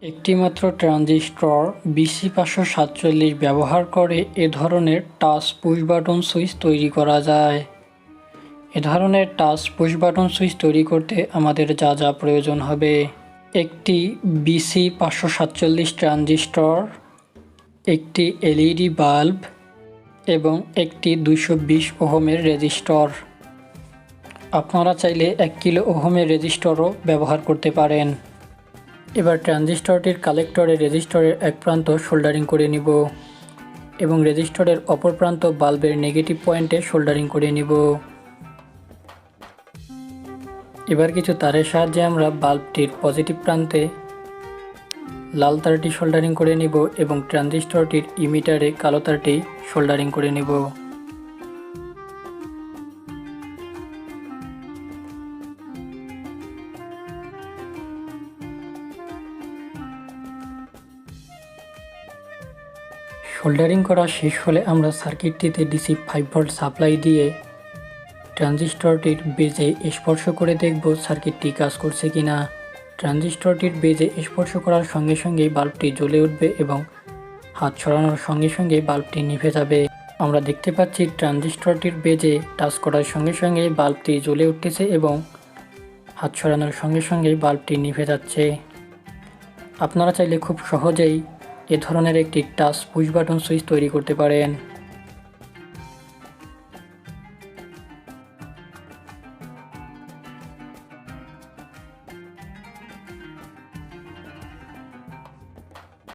একটিমাত্র transistor BC547 ব্যবহার করে এ ধরনের টাচ পুশ বাটন সুইচ তৈরি করা যায়। এ ধরনের টাচ পুশ বাটন সুইচ তৈরি করতে আমাদের যা যা প্রয়োজন হবে: একটি BC547 ট্রানজিস্টর, একটি LED বাল্ব এবং একটি 220 ওহমের রেজিস্টর। আপনারা চাইলে 1 কিলো ওহমের রেজিস্টরও ব্যবহার করতে পারেন। এবার ট্রানজিস্টরটির কালেক্টরে রেজিস্টরের এক প্রান্ত সোল্ডারিং করে নিব এবং রেজিস্টরের অপর প্রান্ত বাল্বের নেগেটিভ পয়েন্টে সোল্ডারিং করে নিব। এবার কিছু তারের সাহায্যে আমরা বাল্বটির পজিটিভ প্রান্তে লাল তারটি সোল্ডারিং করে নিব এবং ট্রানজিস্টরটির ইমিটারে কালো তারটি সোল্ডারিং করে নিব। সোল্ডারিং করা শেষ হলে আমরা সার্কিটটিতে ডিসি 5 ভোল্ট সাপ্লাই দিয়ে ট্রানজিস্টরটির বেজে স্পর্শ করে দেখব সার্কিটটি কাজ করছে কিনা। ট্রানজিস্টরটির বেজে স্পর্শ করার সঙ্গে সঙ্গেই বাল্বটি জ্বলে উঠবে এবং হাত সরানোর সঙ্গে সঙ্গেই বাল্বটি নিভে যাবে। আমরা দেখতে পাচ্ছি ট্রানজিস্টরটির বেজে টাচ করার সঙ্গে সঙ্গেই বাল্বটি জ্বলে উঠতেছে এবং হাত সরানোর সঙ্গে সঙ্গেই বাল্বটি নিভে যাচ্ছে। আপনারা চাইলে খুব সহজেই এ ধরনের একটি টাচ পুশ বাটন সুইচ তৈরি করতে পারেন।